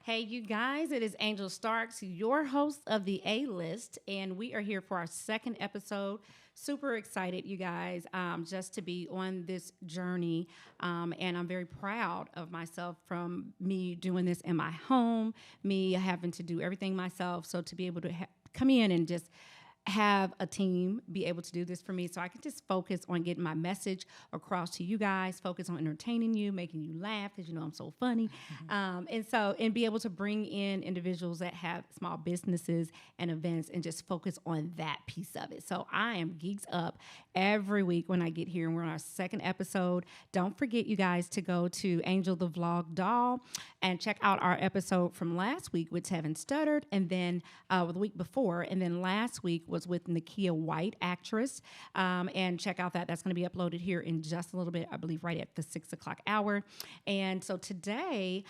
Hey, you guys, it is Angel Starks, your host of the A-List, and we are here for our second episode. Super excited, you guys, just to be on this journey, and I'm very proud of myself from me doing this in my home, me having to do everything myself, so to be able to come in and just have a team be able to do this for me so I can just focus on getting my message across to you guys, focus on entertaining you, making you laugh because you know I'm so funny. And be able to bring in individuals that have small businesses and events and just focus on that piece of it. So I am geeked up every week when I get here and we're on our second episode. Don't forget, you guys, to go to Angel the Vlog Doll and check out our episode from last week with Tevin Stuttered, and then the week before, and then last week was with Nakia White, actress, and check out that. That's going to be uploaded here in just a little bit, I believe right at the 6 o'clock hour. And so today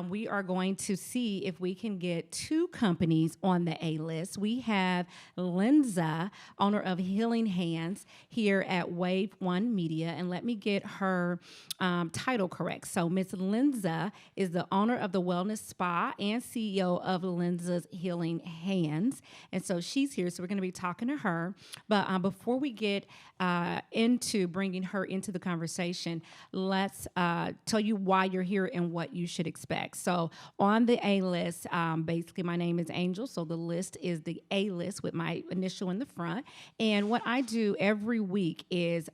we are going to see if we can get two companies on the A-list. We have Linza, owner of Healing Hands, here at Wave One Media, and let me get her title correct. So Miss Linza is the owner of the Wellness Spa and CEO of Linza's Healing Hands, and so she's here. So we're going to be talking to her. But before we get into bringing her into the conversation, let's tell you why you're here and what you should expect. So on the A-list, basically my name is Angel, so the list is the A-list with my initial in the front. And what I do every week is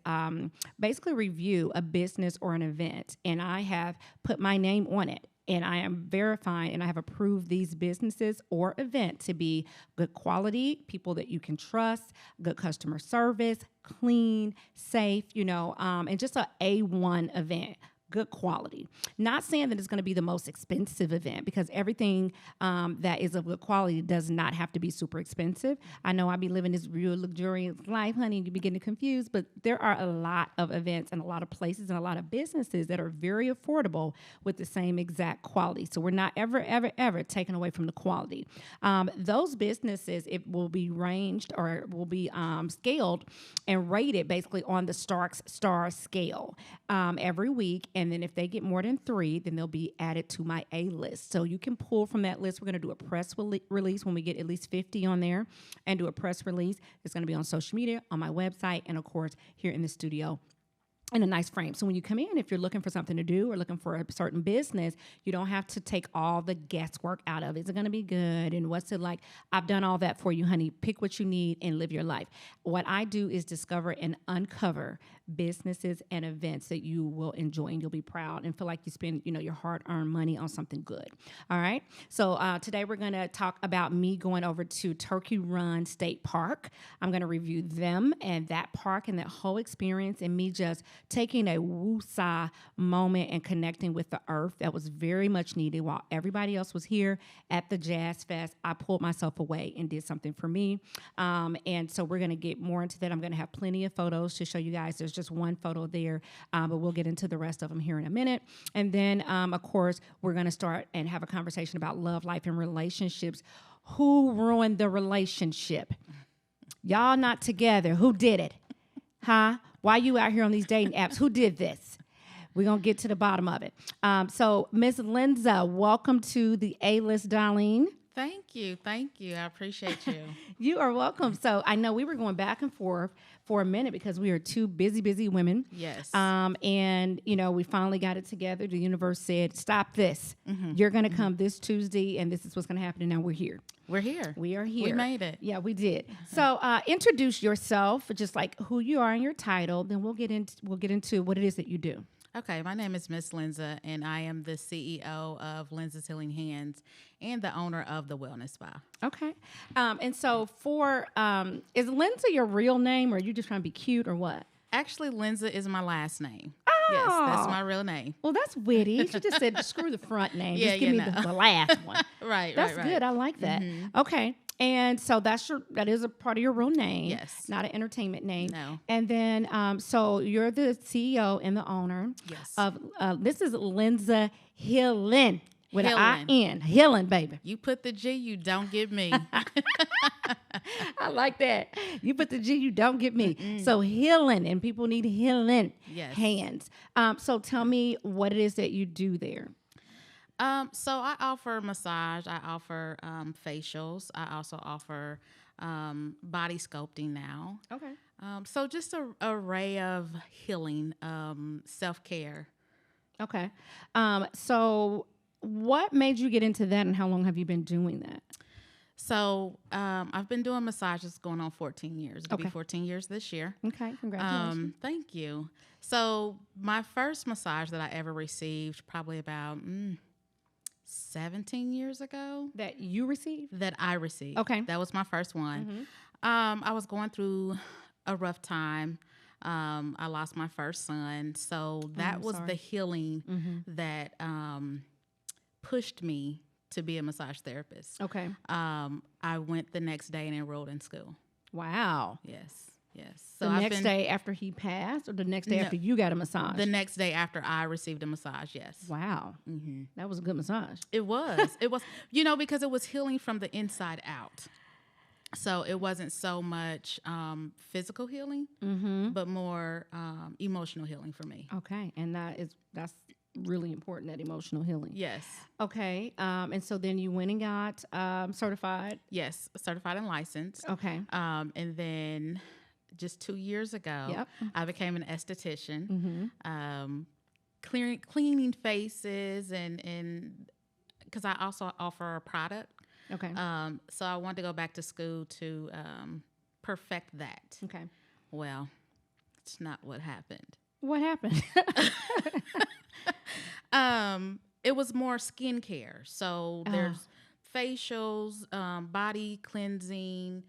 basically review a business or an event, and I have put my name on it. And I am verifying and I have approved these businesses or events to be good quality, people that you can trust, good customer service, clean, safe, and just a A1 event. Good quality. Not saying that it's going to be the most expensive event, because everything that is of good quality does not have to be super expensive. I know I be living this real luxurious life, honey, and you be getting confused, but there are a lot of events and a lot of places and a lot of businesses that are very affordable with the same exact quality. So we're not ever taking away from the quality. Those businesses, it will be ranged or will be scaled and rated basically on the Starks star scale every week. And then if they get more than 3, then they'll be added to my A-list. So you can pull from that list. We're going to do a press release when we get at least 50 on there, and do a press release. It's going to be on social media, on my website, and of course here in the studio in a nice frame. So when you come in, if you're looking for something to do or looking for a certain business, you don't have to take all the guesswork out of it. Is it going to be good? And what's it like? I've done all that for you, honey. Pick what you need and live your life. What I do is discover and uncover businesses and events that you will enjoy and you'll be proud and feel like you spend, your hard-earned money on something good. All right. So today we're going to talk about me going over to Turkey Run State Park. I'm going to review them and that park and that whole experience, and me just taking a woo-saw moment and connecting with the earth. That was very much needed. While everybody else was here at the Jazz Fest, I pulled myself away and did something for me. And so we're going to get more into that. I'm going to have plenty of photos to show you guys. There's just one photo there, but we'll get into the rest of them here in a minute. And then, of course, we're going to start and have a conversation about love, life, and relationships. Who ruined the relationship? Y'all not together. Who did it? Huh? Why you out here on these dating apps? Who did this? We're going to get to the bottom of it. So, Miss Linza, welcome to the A-List, darling. Thank you. I appreciate you. You are welcome. So I know we were going back and forth for a minute because we are two busy women. Yes. And, we finally got it together. The universe said, stop this. Mm-hmm. You're going to come this Tuesday, and this is what's going to happen. And now we're here. We're here. We are here. We made it. Yeah, we did. Mm-hmm. So introduce yourself, just like who you are and your title. Then we'll get into what it is that you do. Okay, my name is Miss Linza, and I am the CEO of Linza's Healing Hands and the owner of the Wellness Spa. Okay. And so is Linza your real name, or are you just trying to be cute, or what? Actually, Linza is my last name. Oh. Yes, that's my real name. Well, that's witty. She just said, screw the front name. Just give me the last one. Right. That's good. I like that. Mm-hmm. Okay. And so that is a part of your real name. Yes. Not an entertainment name. No. And then, so you're the CEO and the owner. Yes. Of, this is Linza Healin. With Healin. an I-N. Healin, baby. You put the G, you don't get me. I like that. You put the G, you don't get me. Mm-mm. So healing, and people need healing hands. So tell me what it is that you do there. So I offer massage. I offer facials. I also offer body sculpting now. Okay. So just a array of healing, self-care. Okay. So what made you get into that, and how long have you been doing that? So I've been doing massages going on 14 years. It'll Okay. be 14 years this year. Okay, congratulations. Thank you. So my first massage that I ever received probably about 17 years ago. That you received? That I received. Okay. That was my first one. I was going through a rough time. I lost my first son. So that was sorry. the healing that pushed me to be a massage therapist. Okay. I went the next day and enrolled in school. Wow. Yes. So the next day after he passed, or the next day after you got a massage? The next day after I received a massage, yes. Wow. That was a good massage. It was. It was, because it was healing from the inside out. So it wasn't so much physical healing, but more emotional healing for me. Okay. And that's really important, that emotional healing. Yes. Okay. And so then you went and got certified? Yes, certified and licensed. Okay. And then just 2 years ago, I became an esthetician, cleaning faces, and because I also offer a product. Okay. So I wanted to go back to school to perfect that. Okay. Well, it's not what happened. What happened? It was more skincare. So there's facials, body cleansing,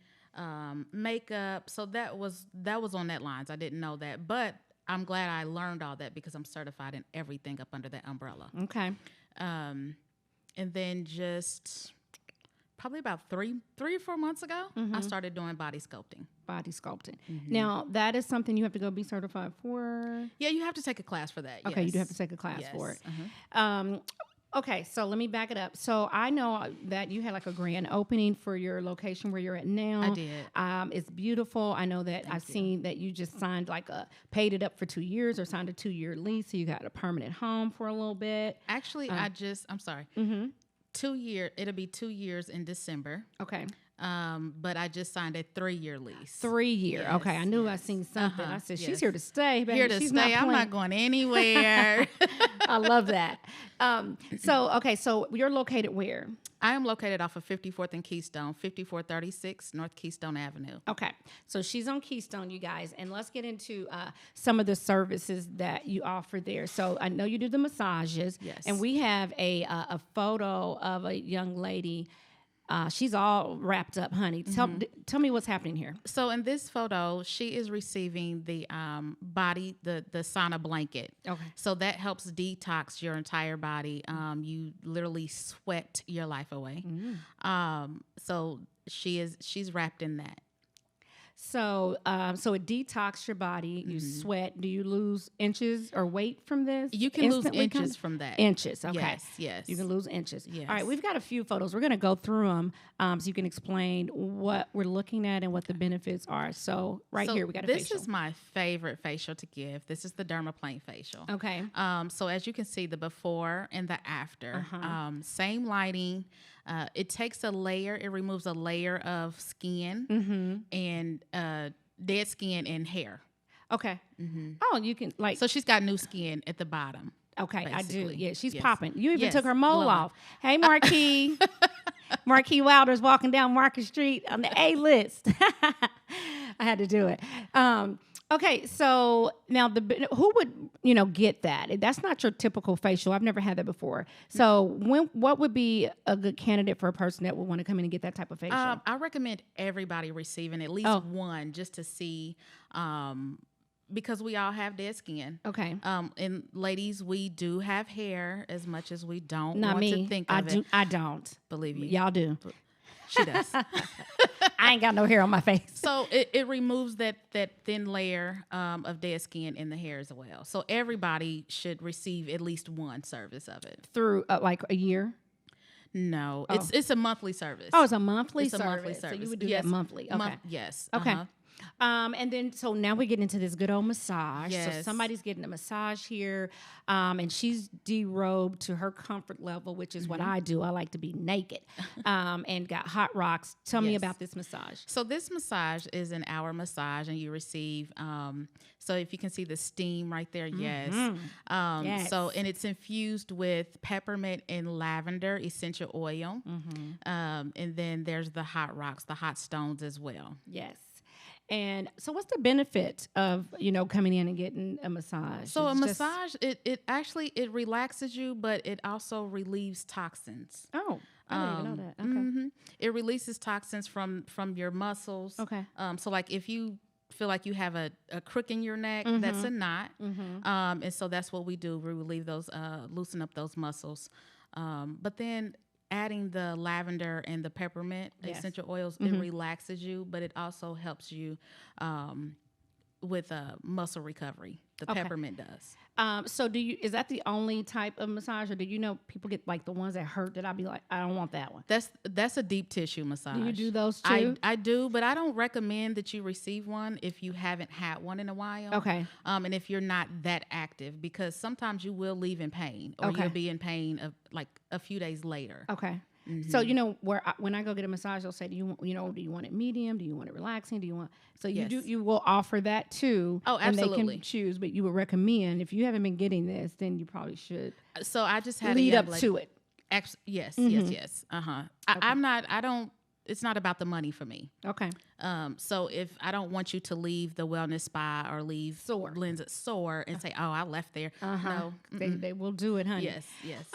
makeup. So that was on that lines. I didn't know that, but I'm glad I learned all that because I'm certified in everything up under that umbrella. Okay. And then just probably about 3 or 4 months ago, I started doing body sculpting. Body sculpting. Now, that is something you have to go be certified for? Yeah, you have to take a class for that. Okay, yes. you do have to take a class for it. Uh-huh. Okay, so let me back it up. So I know that you had like a grand opening for your location where you're at now. I did. It's beautiful. I know that I've seen that you just signed paid it up for 2 years or signed a 2-year lease. So you got a permanent home for a little bit. Actually, I'm sorry. 2 years. It'll be 2 years in December. Okay. But I just signed a 3-year lease. 3 year. Yes, okay. I knew I seen something. I said, she's yes. here to stay, baby. Here to She's stay. I'm playing. not going anywhere. I love that. So you're located where? I am located off of 54th and Keystone, 5436 North Keystone Avenue. Okay. So she's on Keystone, you guys. And let's get into some of the services that you offer there. So I know you do the massages. Yes. And we have a photo of a young lady. She's all wrapped up, honey. Tell me what's happening here. So in this photo, she is receiving the body, the sauna blanket. Okay. So that helps detox your entire body. You literally sweat your life away. So she's wrapped in that. So it detox your body. You sweat. Do you lose inches or weight from this? You can lose instantly, inches from that. Inches. Okay. Yes. You can lose inches. Yes. All right. We've got a few photos. We're going to go through them so you can explain what we're looking at and what the benefits are. So here we got a facial. This is my favorite facial to give. This is the Dermaplane Facial. Okay. So as you can see, the before and the after. Same lighting. It takes a layer. It removes a layer of skin and dead skin and hair. Okay. Oh, you can So she's got new skin at the bottom. Okay, basically. I do. Yeah, she's Yes. popping. You even Yes, took her mole glowing. off. Hey, Marquis. Marquis Wilder's walking down Market Street on the A list. I had to do it. Okay, so now who would get that? That's not your typical facial. I've never had that before. So what would be a good candidate for a person that would want to come in and get that type of facial? I recommend everybody receiving at least one just to see, because we all have dead skin. Okay. And ladies, we do have hair as much as we don't Not want me. to think of it. I don't. Believe you. Y'all do. She does. I ain't got no hair on my face. So it removes that thin layer of dead skin in the hair as well. So everybody should receive at least one service of it. Through like a year? No, it's a monthly service. Oh, it's a monthly It's a service. monthly service. So you would do Yes. that monthly. Okay. Yes. Okay. And then, so now we're getting into this good old massage. So Yes. somebody's getting a massage here, and she's derobed to her comfort level, which is what I do. I like to be naked, and got hot rocks. Tell me Yes. about this massage. So this massage is an hour massage, and you receive. So if you can see the steam right there, yes. Yes. So and it's infused with peppermint and lavender essential oil, and then there's the hot rocks, the hot stones as well. Yes. And so what's the benefit of, coming in and getting a massage? So It's a just- massage, it actually it relaxes you, but it also relieves toxins. Oh, I didn't even know that. Okay. It releases toxins from your muscles. Okay. So like if you feel like you have a crook in your neck, that's a knot. And so that's what we do. We relieve those, loosen up those muscles. But then adding the lavender and the peppermint essential oils, it relaxes you, but it also helps you with muscle recovery. The peppermint does. So is that the only type of massage, or do you know people get like the ones that hurt that I'd be like, I don't want that one? That's a deep tissue massage. Do you do those too? I do, but I don't recommend that you receive one if you haven't had one in a while. Okay. And if you're not that active, because sometimes you will leave in pain, or Okay. you'll be in pain of like a few days later. Okay. So when I go get a massage, they'll say, do you want it medium? Do you want it relaxing? Do you want? So you will offer that too. Oh, And they absolutely. can choose, but you would recommend, if you haven't been getting this, then you probably should So I just had lead a young up lady- to it. Yes. I'm not. I don't. It's not about the money for me. Okay. So if I don't want you to leave the wellness spa or leave Sore. Linza sore and say, oh, I left there. No. They will do it, honey. Yes.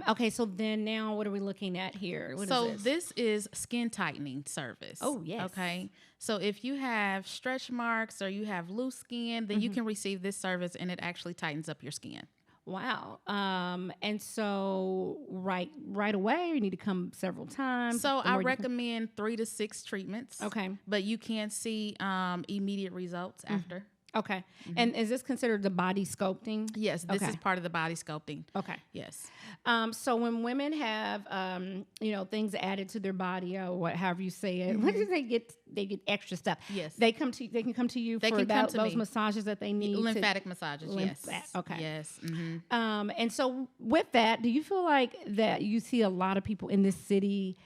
Okay. So then now what are we looking at here? What So is this? this is skin tightening service. Oh, yes. Okay. So if you have stretch marks or you have loose skin, then you can receive this service, and it actually tightens up your skin. Wow. And so right away, you need to come several times. So The I more you come- recommend 3 to 6 treatments. Okay. But you can see immediate results after. Okay. And is this considered the body sculpting? Yes, this Okay. is part of the body sculpting. Okay. Yes. So when women have, things added to their body, or however you say it, what do they get? They get extra stuff. Yes. They can come to you They for can come to those me. massages that they need. Lymphatic massages. Yes. Okay. Yes. And so with that, do you feel like that you see a lot of people in this city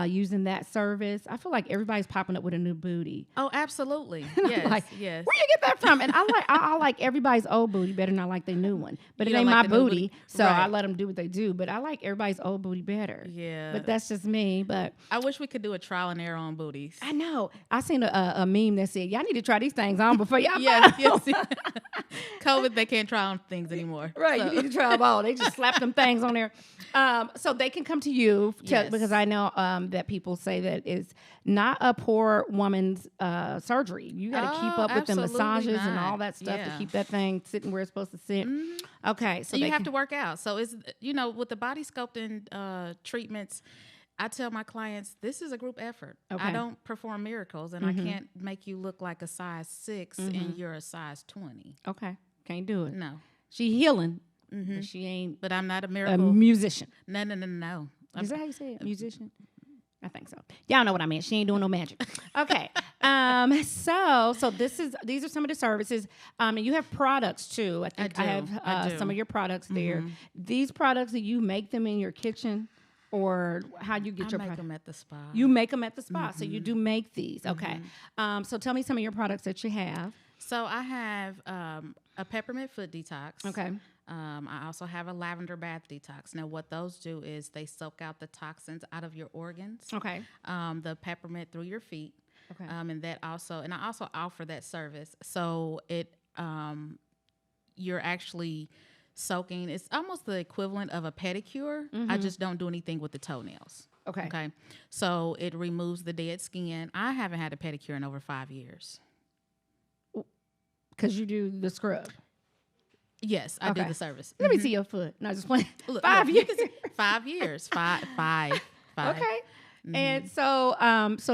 using that service? I feel like everybody's popping up with a new booty. Oh, absolutely. Yes. Like, yes. Where you get that from? And I like everybody's old booty better than I like their new one. But it You ain't don't my like the new booty, booty? so I Right. let them do what they do. But I like everybody's old booty better. Yeah. But that's just me. But I wish we could do a trial and error on booties. I know. I seen a meme that said, y'all need to try these things on before y'all Yes, buy yes. 'em." COVID, they can't try on things anymore. Right, So- you need to try them all. They just slap them things on there. So they can come to you Yes. because I know that people say that it's not a poor woman's surgery. You got to keep Oh, up with the absolutely massages and not. all that stuff to Yeah. keep that thing sitting where it's supposed to sit. Okay, so So you they have can- to work out. So it's with the body sculpting treatments, I tell my clients this is a group effort. Okay. I don't perform miracles, and I can't make you look like a size 6 and you're a size 20. Okay, can't do it. No, She healing, but she ain't but I'm not a a miracle. musician. No. Is that how you say it? Musician? I think so. Y'all know what I mean. She ain't doing no magic. Okay. So these are some of the services. And you have products too. I think I, do. have I do. some of your products there. These products, do you make them in your kitchen, or how you get I your make product? them at the spa. You make them at the spa. So you do make these. Okay. So tell me some of your products that you have. So I have a peppermint foot detox. Okay. I also have a lavender bath detox. Now, what those do is they soak out the toxins out of your organs. Okay. The peppermint through your feet. Okay. And I also offer that service. So you're actually soaking. It's almost the equivalent of a pedicure. I just don't do anything with the toenails. Okay. Okay. So it removes the dead skin. I haven't had a pedicure in over 5 years. Because you do the scrub. Yes, I do Okay. the service. Let me see your foot. No, just playing. Look, 5 you years. can see 5 years. Five. Okay. And so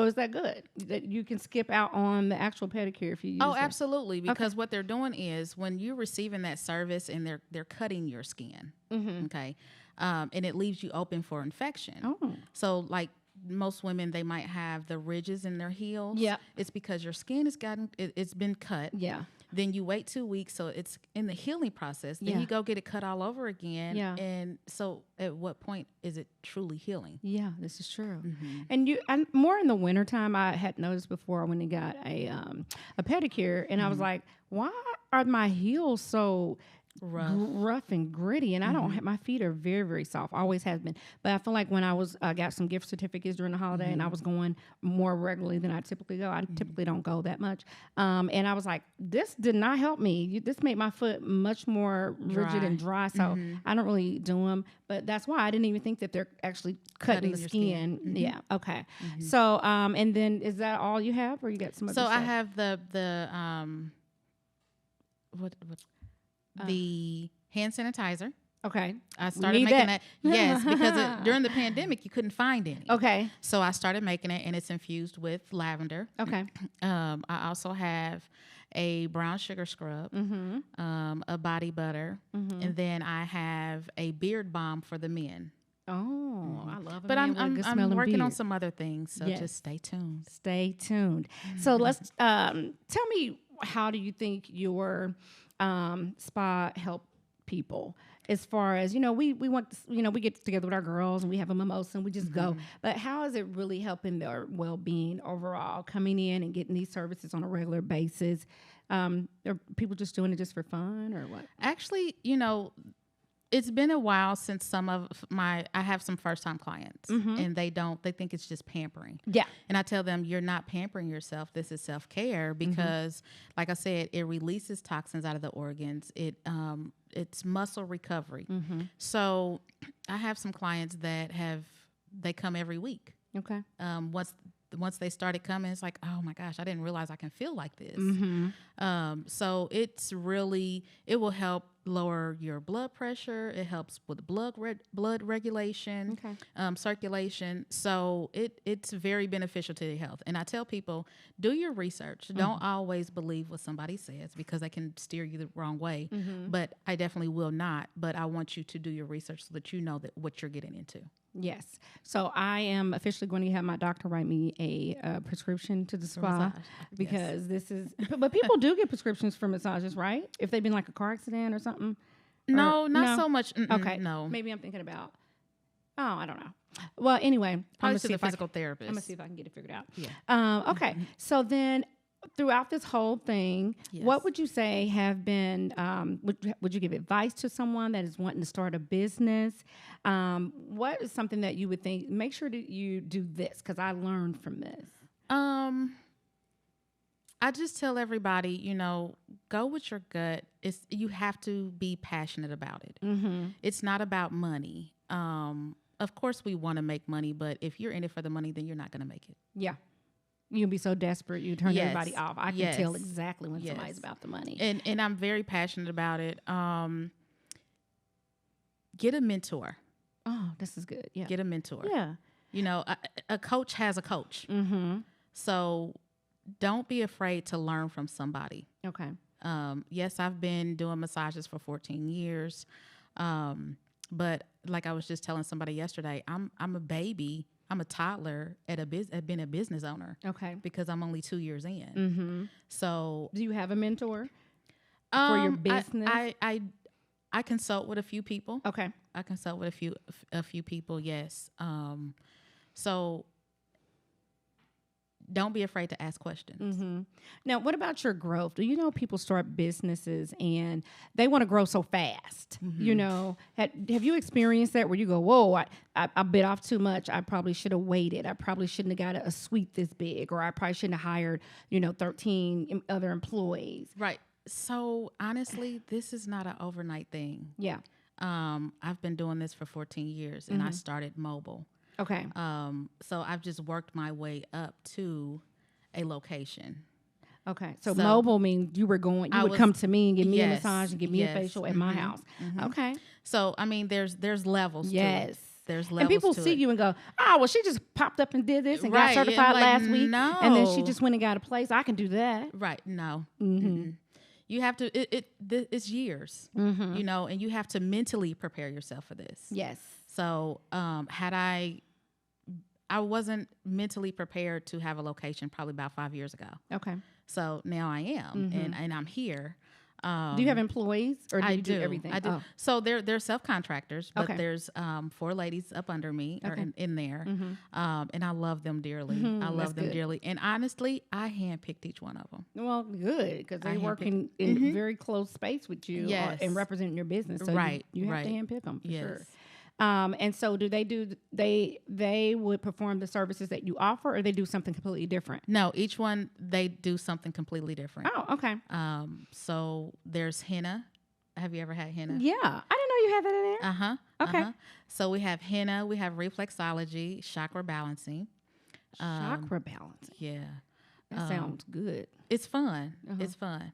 is that good that you can skip out on the actual pedicure if you use Oh, it? absolutely. Because what they're doing is when you're receiving that service and they're cutting your skin, okay, and it leaves you open for infection. Oh. So like most women, they might have the ridges in their heels. Yeah. It's because your skin it's been cut. Yeah. Then you wait 2 weeks, so it's in the healing process. Then you go get it cut all over again. Yeah. And so at what point is it truly healing? Yeah, this is true. And more in the wintertime, I had noticed before when I got a pedicure, and I was like, why are my heels so rough and gritty? And I don't have, my feet are very, very soft, always has been. But I feel like when I got some gift certificates during the holiday and I was going more regularly than I typically go. I typically don't go that much. And I was like, this did not help me. This made my foot much more rigid and dry. So I don't really do them. But that's why I didn't even think that they're actually cutting the skin. Yeah. Okay. So, and then is that all you have, or you got some other stuff? I have the hand sanitizer. Okay. I started making that. Yes, because during the pandemic, you couldn't find any. Okay. So I started making it, and it's infused with lavender. Okay. I also have a brown sugar scrub, a body butter, and then I have a beard balm for the men. Oh, I love it. But I'm working on some other things, so just stay tuned. Stay tuned. So let's tell me, how do you think your spa help people? As far as, we want, we get together with our girls and we have a mimosa and we just go. But how is it really helping their well-being overall, coming in and getting these services on a regular basis? Are people just doing it just for fun, or what? Actually, it's been a while since I have some first-time clients, and they think it's just pampering. Yeah. And I tell them, you're not pampering yourself. This is self-care because, like I said, it releases toxins out of the organs. It's muscle recovery. So I have some clients that they come every week. Okay. Once they started coming, it's like, oh my gosh, I didn't realize I can feel like this. So it will help lower your blood pressure. It helps with blood regulation, circulation. So it's very beneficial to your health. And I tell people, do your research. Don't always believe what somebody says, because they can steer you the wrong way. But I definitely will not. But I want you to do your research so that you know what you're getting into. Yes. So I am officially going to have my doctor write me a prescription to the spa, because this is, but people do get prescriptions for massages, right? If they've been like a car accident or something. No, not so much. Okay. No. Maybe I'm thinking about, I don't know. Well, anyway, probably to the physical therapist. I'm going to see if I can get it figured out. Yeah. Okay. So then, throughout this whole thing, what would you say have been, would you give advice to someone that is wanting to start a business? What is something that you would think, make sure that you do this, because I learned from this? I just tell everybody, go with your gut. You have to be passionate about it. It's not about money. Of course we want to make money, but if you're in it for the money, then you're not going to make it. Yeah. You'll be so desperate, you turn everybody off. I can tell exactly when somebody's about the money. And I'm very passionate about it. Get a mentor. Oh, this is good. Yeah. Get a mentor. Yeah. A coach has a coach. So don't be afraid to learn from somebody. Okay. Yes, I've been doing massages for 14 years. But like I was just telling somebody yesterday, I'm a baby. I'm a toddler at being a business owner. Okay. Because I'm only 2 years in. So, do you have a mentor for your business? I consult with a few people. Okay. I consult with a few people. Yes. So don't be afraid to ask questions. Now, what about your growth? Do you know people start businesses and they want to grow so fast? Have you experienced that where you go, whoa, I bit off too much. I probably should have waited. I probably shouldn't have got a suite this big, or I probably shouldn't have hired, 13 other employees. Right. So honestly, this is not an overnight thing. Yeah. I've been doing this for 14 years and I started mobile. Okay. So I've just worked my way up to a location. Okay. So mobile means you would come to me and give me a massage and give me a facial at my house. Okay. So, I mean, there's levels to it. There's levels and people to see it. you and go, oh, well, she just popped up and did this and got certified last week. No. And then she just went and got a place. I can do that. Right. No. You have to, it's years, and you have to mentally prepare yourself for this. Yes. So, had I I wasn't mentally prepared to have a location probably about 5 years ago. Okay. So now I am, and I'm here. Do you have employees, or do you do do everything? I do. Oh. So they're subcontractors, but Okay. there's 4 ladies up under me or Okay. in there, and I love them dearly. I love That's them good. dearly, and honestly, I handpicked each one of them. Well, good, because they I work handpick- in very close space with you, Yes. and representing your business. So Right, you have right. to handpick them for Yes. sure. And so they would perform the services that you offer, or they do something completely different? No, each one they do something completely different. Oh, okay. So there's henna. Have you ever had henna? Yeah, I didn't know you had that in there. Okay. So we have henna, we have reflexology, chakra balancing. Chakra balancing. Yeah. That sounds good. It's fun. It's fun.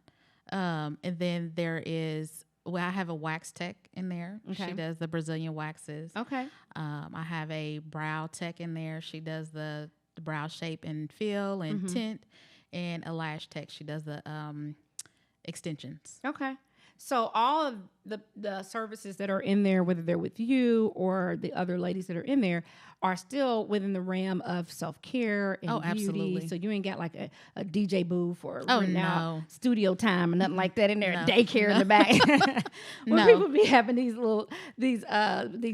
And then there is, well, I have a wax tech in there. Okay. She does the Brazilian waxes. Okay. I have a brow tech in there. She does the brow shape and fill and tint. And a lash tech. She does the extensions. Okay. So all of the services that are in there, whether they're with you or the other ladies that are in there, are still within the realm of self-care and beauty. Absolutely. So you ain't got like a DJ booth or Oh, renting out no. studio time and nothing like that in there. No. Daycare in the back. When No. people be having these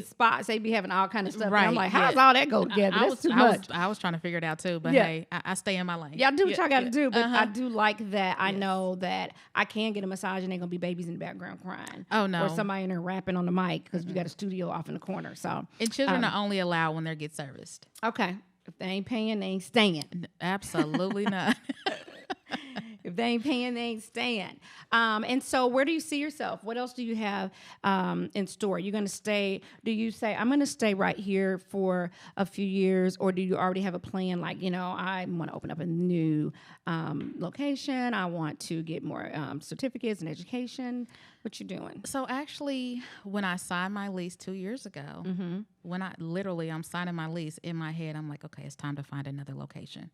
spots, they be having all kind of stuff. And I'm Right, like, how's yeah. all that go together? That's too much. I was trying to figure it out too, but Yeah. hey, I stay in my lane. Y'all do what y'all got to do, but I Uh-huh. do like that. I know that I can get a massage and they're going to be babies in the background crying. Oh, no. Or somebody in there rapping on the mic because you got a studio off in the corner. So, And children are only allowed when they get serviced. okay. If they ain't paying, they ain't staying. Absolutely not. If they ain't paying, they ain't staying. And so where do you see yourself? What else do you have in store? You're going to stay, do you say, I'm going to stay right here for a few years, or do you already have a plan like, I want to open up a new location. I want to get more certificates and education. What you doing? So actually, when I signed my lease 2 years ago, I'm signing my lease, in my head, I'm like, okay, it's time to find another location.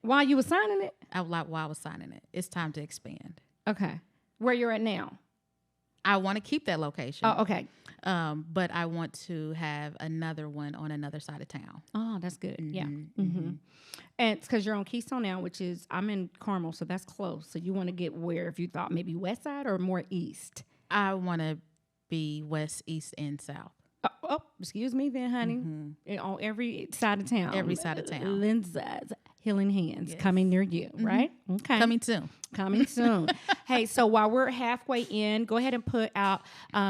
While you were signing it? While I was signing it, it's time to expand. Okay. Where you're at now? I want to keep that location. Oh, okay. But I want to have another one on another side of town. Oh, that's good. Yeah. And it's because you're on Keystone now, which is, I'm in Carmel, so that's close. So you want to get where, if you thought maybe west side or more east? I want to be west, east, and south. Oh, excuse me then, honey. On every side of town. Every side of town. Linza's Healing Hands Yes. coming near you, right? Okay. Coming soon. Coming soon. Hey, so while we're halfway in, go ahead and put out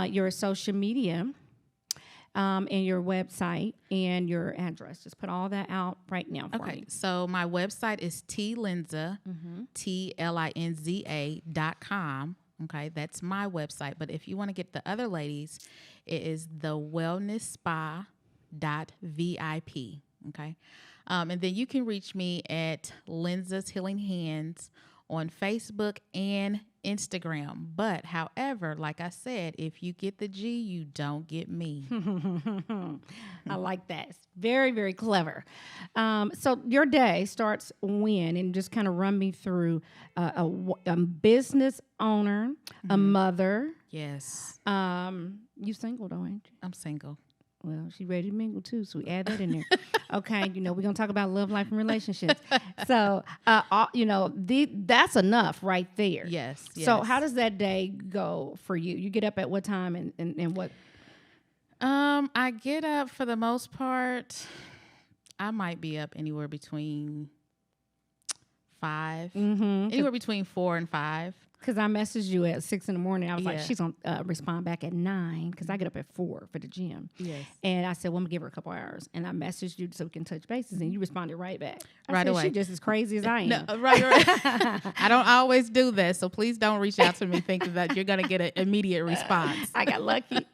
your social media and your website and your address. Just put all that out right now for me. So my website is tlinza, TLINZA.com. Okay, that's my website. But if you want to get the other ladies, it is thewellnessspa.vip. Okay. And then you can reach me at Linza's Healing Hands on Facebook and Instagram. But however, like I said, if you get the G, you don't get me. I like that. It's very, very clever. So your day starts when, and just kind of run me through a business owner, a mother. Yes. You single though, ain't you? I'm single. Well, she ready to mingle too, so we add that in there. Okay, we're gonna talk about love, life, and relationships. So, that's enough right there. Yes. So, how does that day go for you? You get up at what time and what? I get up for the most part. I might be up anywhere between 5, anywhere between 4 and 5. Because I messaged you at 6 in the morning. I was like, Yeah. she's going to respond back at 9 because I get up at 4 for the gym. Yes. And I said, well, I'm going to give her a couple hours. And I messaged you so we can touch bases. And you responded right back. I Right said, away. She just as crazy as I am. No, right. I don't always do that, so please don't reach out to me thinking that you're going to get an immediate response. I got lucky.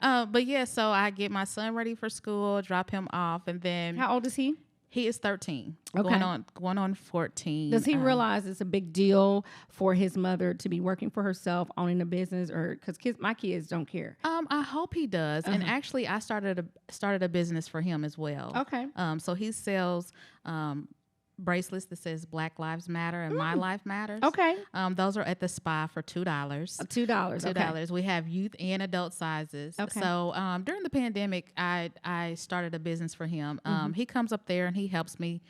But yeah, so I get my son ready for school, drop him off, and then How old is he? he is 13, Okay. going on 14. Does he realize it's a big deal for his mother to be working for herself, owning a business, or because my kids don't care? I hope he does. And actually, I started a business for him as well. Okay. So he sells bracelets that says Black Lives Matter and My Life Matters. Okay. Those are at the spa for $2. $2. $2. We have youth and adult sizes. Okay. So during the pandemic, I started a business for him. He comes up there and he helps me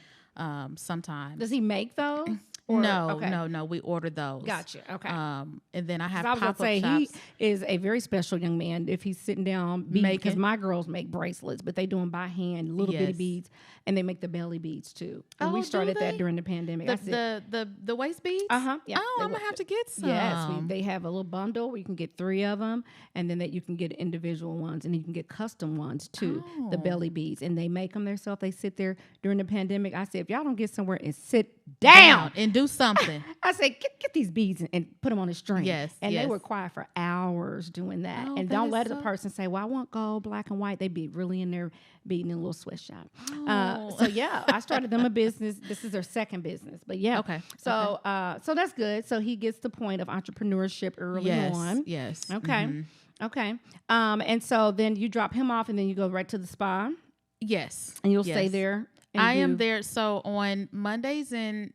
sometimes. Does he make those? No. We ordered those. Gotcha. Okay. And then I have I was gonna pop-up say shops. he is a very special young man if he's sitting down because my girls make bracelets, but they do them by hand, little bitty beads, and they make the belly beads too. And we started that during the pandemic. The waist beads. Yeah. Oh, I'm gonna have to get some. Yes, they have a little bundle where you can get 3 of them, and then that you can get individual ones, and you can get custom ones too. The belly beads, and they make them themselves. They sit there during the pandemic. I said, if y'all don't get somewhere and sit down and do something. I said, get these beads and put them on a string. Yes, and they were quiet for hours doing that. And don't let the person say, well, I want gold, black, and white. They be really in there beating in a little sweatshop. So yeah, I started them a business. This is their second business, but yeah. Okay. So so that's good. So he gets the point of entrepreneurship early on. Yes. Okay. Okay. And so then you drop him off, and then you go right to the spa. Yes. And you'll stay there. I am there. So on Mondays I'm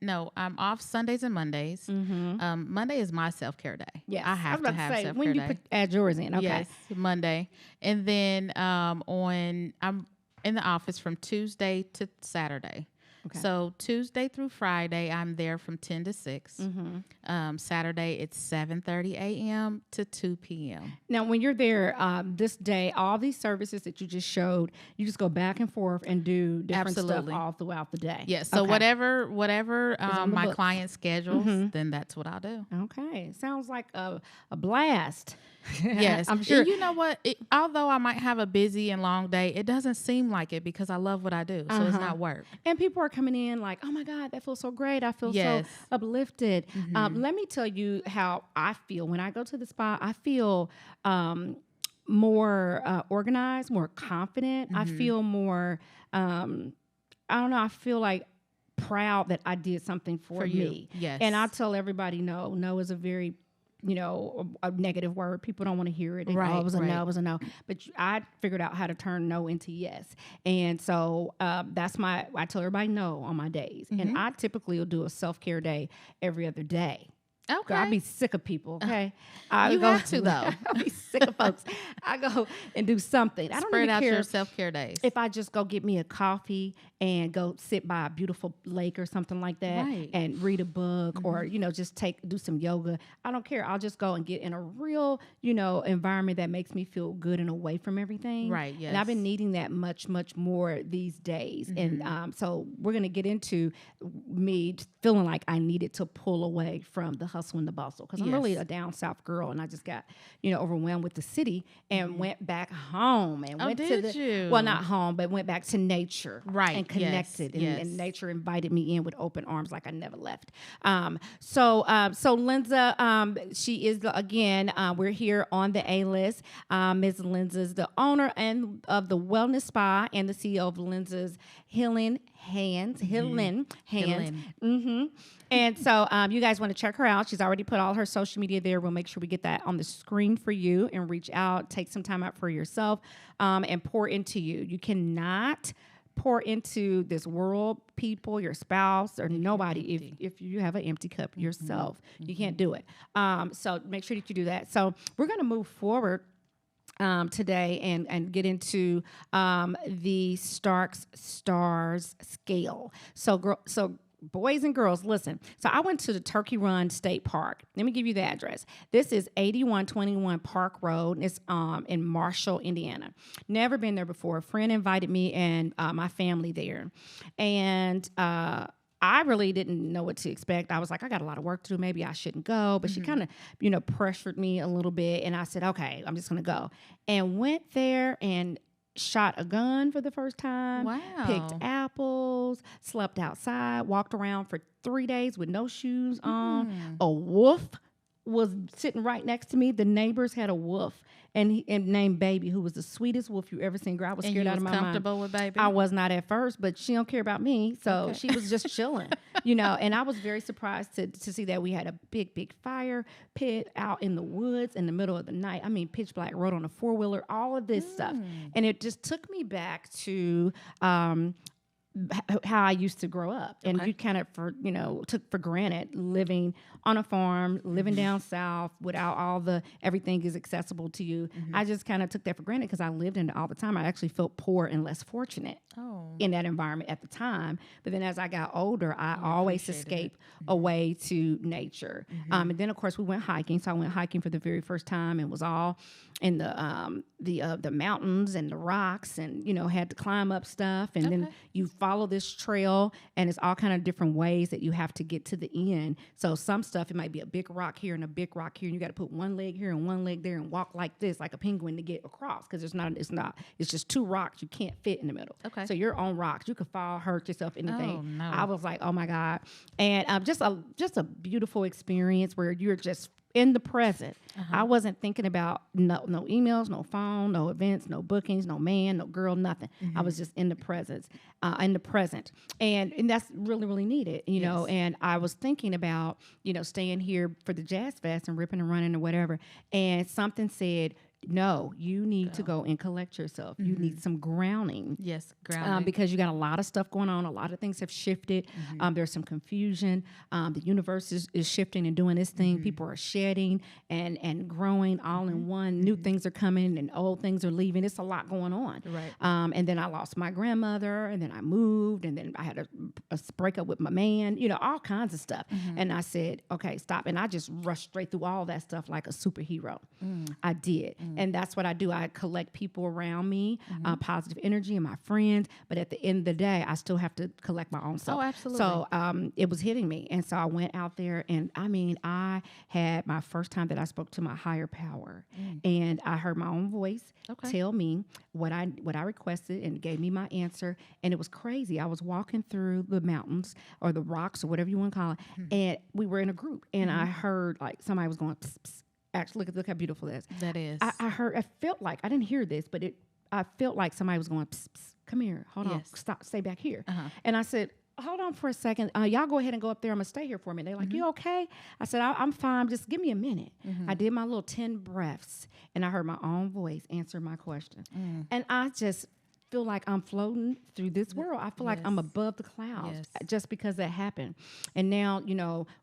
off Sundays and Mondays. Monday is my self-care day. Yes. I have to have self-care when you day. add yours in. Okay. Yes, Monday. And then I'm in the office from Tuesday to Saturday. Okay. So Tuesday through Friday, I'm there from 10 to 6. Saturday, it's 7:30 a.m. to 2 p.m. Now, when you're there this day, all these services that you just showed, you just go back and forth and do different stuff all throughout the day. Yes. So whatever my client schedules, then that's what I'll do. Okay. Sounds like a blast. Yes. I'm sure. And you know what? Although I might have a busy and long day, it doesn't seem like it because I love what I do. So it's not work. And people are coming in like, oh my God, that feels so great. I feel so uplifted. Let me tell you how I feel when I go to the spa. I feel more organized, more confident. I feel more, I don't know, I feel like proud that I did something for me. Yes. And I tell everybody no. No is a very a negative word. People don't want to hear it. They go, oh, it was a no, it was a no. But I figured out how to turn no into yes. And so that's I tell everybody no on my days. And I typically will do a self-care day every other day. Okay. I'll be sick of people, okay? You have to, though. I'll be sick of folks. I go and do something. I don't Spread even out care your self-care days. if I just go get me a coffee and go sit by a beautiful lake or something like that and read a book or, just do some yoga. I don't care. I'll just go and get in a real, environment that makes me feel good and away from everything. Right, yes. And I've been needing that much, much more these days. And so we're going to get into me feeling like I needed to pull away from the hustle and the bustle because I'm really a down south girl and I just got overwhelmed with the city and went back home and went to well, not home, but went back to nature and connected and nature invited me in with open arms like I never left. So Linza, she is again we're here on the A list. Ms. Linza is the owner of the wellness spa and the CEO of Linza's Healin Hands. And so you guys want to check her out. She's already put all her social media there. We'll make sure we get that on the screen for you and reach out, take some time out for yourself and pour into you. You cannot pour into this world, people, your spouse, or nobody if you have an empty cup yourself. You can't do it. So make sure that you do that. So we're going to move forward today and get into the Starks Stars scale. So boys and girls, listen. So I went to the Turkey Run State Park. Let me give you the address. This is 8121 Park Road. It's in Marshall, Indiana. Never been there before. A friend invited me and my family there. And I really didn't know what to expect. I was like, I got a lot of work to do. Maybe I shouldn't go. But she kind of, pressured me a little bit. And I said, okay, I'm just going to go. And went there and shot a gun for the first time. Wow. Picked apples, slept outside, walked around for 3 days with no shoes on. A wolf was sitting right next to me. The neighbors had a wolf and named Baby, who was the sweetest wolf you ever seen. Girl, I was scared out of my mind. Comfortable with Baby? I was not at first, but she don't care about me, so she was just chilling, And I was very surprised to see that we had a big fire pit out in the woods in the middle of the night. I mean, pitch black, rode on a 4-wheeler, all of this stuff, and it just took me back to how I used to grow up. And Okay. you kind of, took for granted living on a farm, living down south without everything is accessible to you. I just kind of took that for granted because I lived in it all the time. I actually felt poor and less fortunate in that environment at the time. But then as I got older, I always escaped away to nature. And then of course we went hiking. So I went hiking for the very first time and was all in the mountains and the rocks, and had to climb up stuff. And then you follow this trail, and it's all kind of different ways that you have to get to the end. So some stuff, it might be a big rock here and a big rock here, and you got to put one leg here and one leg there and walk like this, like a penguin, to get across, because it's just two rocks you can't fit in the middle. Okay. So you're on rocks, you could fall, hurt yourself, anything. Oh, no. I was like, oh my God. And just a beautiful experience where you're just in the present. I wasn't thinking about no emails, no phone, no events, no bookings, no man, no girl, nothing. I was just in the present, and that's really, really needed, know. And I was thinking about staying here for the Jazz Fest and ripping and running or whatever, and something said, no, you need to go and collect yourself. You need some grounding. Yes, grounding. Because you got a lot of stuff going on. A lot of things have shifted. There's some confusion. The universe is shifting and doing its thing. People are shedding and growing all in one. New things are coming and old things are leaving. It's a lot going on. Right. And then I lost my grandmother, and then I moved, and then I had a breakup with my man, all kinds of stuff. And I said, okay, stop. And I just rushed straight through all that stuff like a superhero. I did. And that's what I do. I collect people around me, positive energy, and my friends. But at the end of the day, I still have to collect my own self. Oh, absolutely. So it was hitting me. And so I went out there, and I had my first time that I spoke to my higher power. And I heard my own voice tell me what I requested, and gave me my answer. And it was crazy. I was walking through the mountains or the rocks or whatever you want to call it. And we were in a group. And I heard like somebody was going, pss, pss. Actually, look how beautiful that is. That is. I felt like, I didn't hear this, but I felt like somebody was going, psst, psst, come here, hold on, stop, stay back here. And I said, hold on for a second. Y'all go ahead and go up there. I'm going to stay here for a minute. They're like, you okay? I said, I'm fine. Just give me a minute. I did my little 10 breaths, and I heard my own voice answer my question. And I just feel like I'm floating through this world. I feel like I'm above the clouds just because that happened. And now,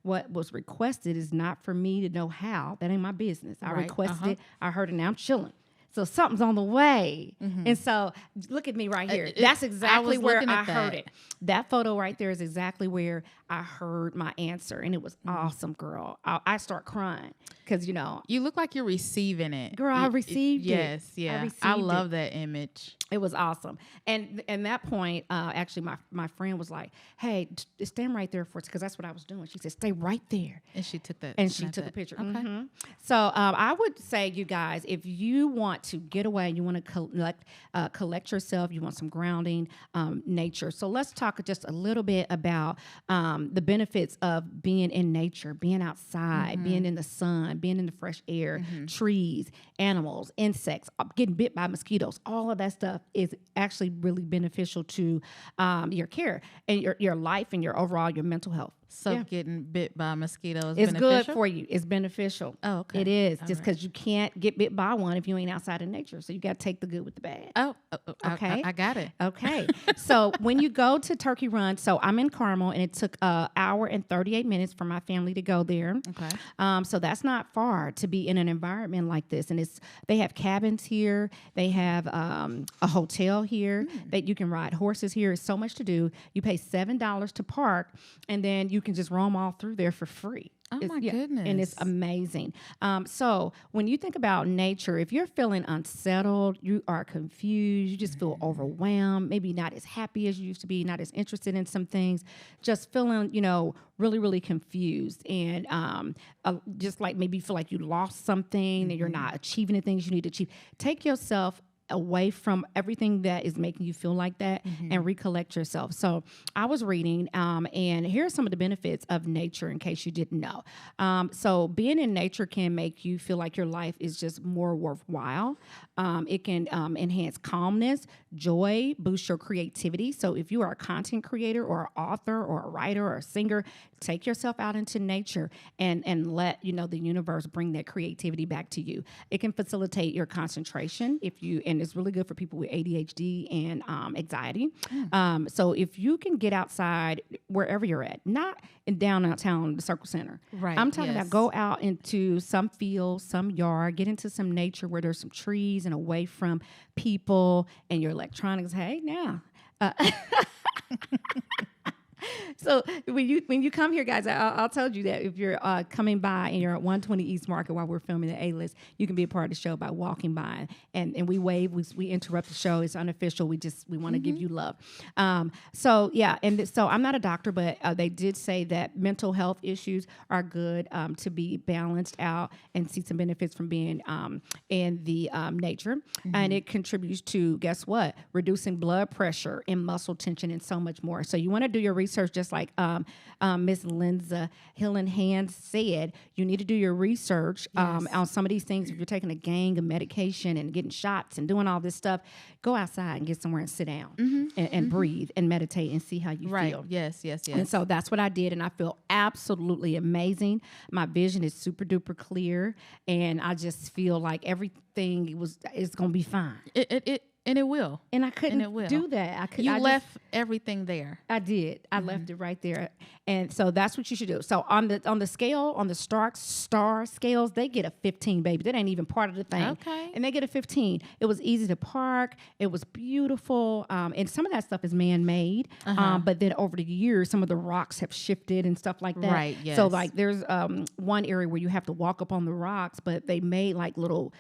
what was requested is not for me to know how. That ain't my business. I requested it. I heard it. Now I'm chilling. So something's on the way. And so look at me right here. That's exactly where I heard it. That photo right there is exactly where I heard my answer. And it was awesome, girl. I start crying because, you look like you're receiving it. Girl, I received it. Yes, yeah. I love that image. It was awesome. And that point, actually, my friend was like, hey, stand right there for us, because that's what I was doing. She said, stay right there. And she took that. And she took a picture. Okay. So I would say, you guys, if you want to get away, you want to collect yourself, you want some grounding, nature. So let's talk just a little bit about the benefits of being in nature, being outside, being in the sun, being in the fresh air, trees, animals, insects, getting bit by mosquitoes. All of that stuff is actually really beneficial to your care and your life and your mental health. So getting bit by mosquitoes is beneficial? Good for you. It's beneficial. Oh, okay. It is. Just because you can't get bit by one if you ain't outside in nature. So you got to take the good with the bad. Okay. I got it. Okay. So when you go to Turkey Run, so I'm in Carmel, and it took an hour and 38 minutes for my family to go there. Okay. So that's not far to be in an environment like this. And they have cabins here. They have a hotel here that you can ride horses here. It's so much to do. You pay $7 to park, and then you can just roam all through there for free. Oh, my goodness. And it's amazing. So when you think about nature, if you're feeling unsettled, you are confused, you just feel overwhelmed, maybe not as happy as you used to be, not as interested in some things, just feeling, really, really confused. And just like maybe you feel like you lost something and you're not achieving the things you need to achieve. Take yourself away from everything that is making you feel like that and recollect yourself. So I was reading, and here are some of the benefits of nature in case you didn't know. So being in nature can make you feel like your life is just more worthwhile. It can enhance calmness, joy, boost your creativity. So if you are a content creator or an author or a writer or a singer, take yourself out into nature and let the universe bring that creativity back to you. It can facilitate your concentration if you and and it's really good for people with ADHD and anxiety. So if you can get outside wherever you're at, not in downtown, the Circle Center. Right. I'm talking yes. about go out into some field, some yard, get into some nature where there's some trees and away from people and your electronics. Hey, now. So when you come here, guys, I'll tell you that if you're coming by and you're at 120 East Market while we're filming the A-List, you can be a part of the show by walking by. And we wave, we interrupt the show. It's unofficial. We want to give you love. So, yeah, and so I'm not a doctor, but they did say that mental health issues are good to be balanced out and see some benefits from being in the nature. And it contributes to, guess what, reducing blood pressure and muscle tension and so much more. So you want to do your research just like Miss Linza Healin said. You need to do your research on some of these things. If you're taking a gang of medication and getting shots and doing all this stuff, go outside and get somewhere and sit down and breathe and meditate and see how you feel. Yes. And so that's what I did, and I feel absolutely amazing. My vision is super duper clear, and I just feel like everything is going to be fine. It will. And I couldn't do that. You left everything there. I did. I left it right there. And so that's what you should do. So on the scale, on the Stark star scales, they get a 15, baby. That ain't even part of the thing. Okay. And they get a 15. It was easy to park. It was beautiful. And some of that stuff is man-made. But then over the years, some of the rocks have shifted and stuff like that. Right, yes. So like there's one area where you have to walk up on the rocks, but they made like little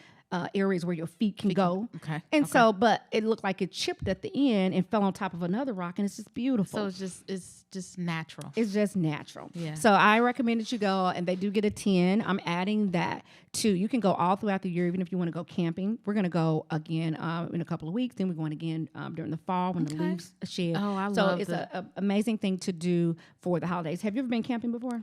areas where your feet can go. Okay. And so, but it looked like it chipped at the end and fell on top of another rock, and it's just beautiful. So it's just natural. It's just natural. Yeah. So I recommend that you go, and they do get a 10. I'm adding that too. You can go all throughout the year, even if you want to go camping. We're going to go again in a couple of weeks. Then we're going again during the fall when the leaves shed. Oh, I so love it's an amazing thing to do for the holidays. Have you ever been camping before?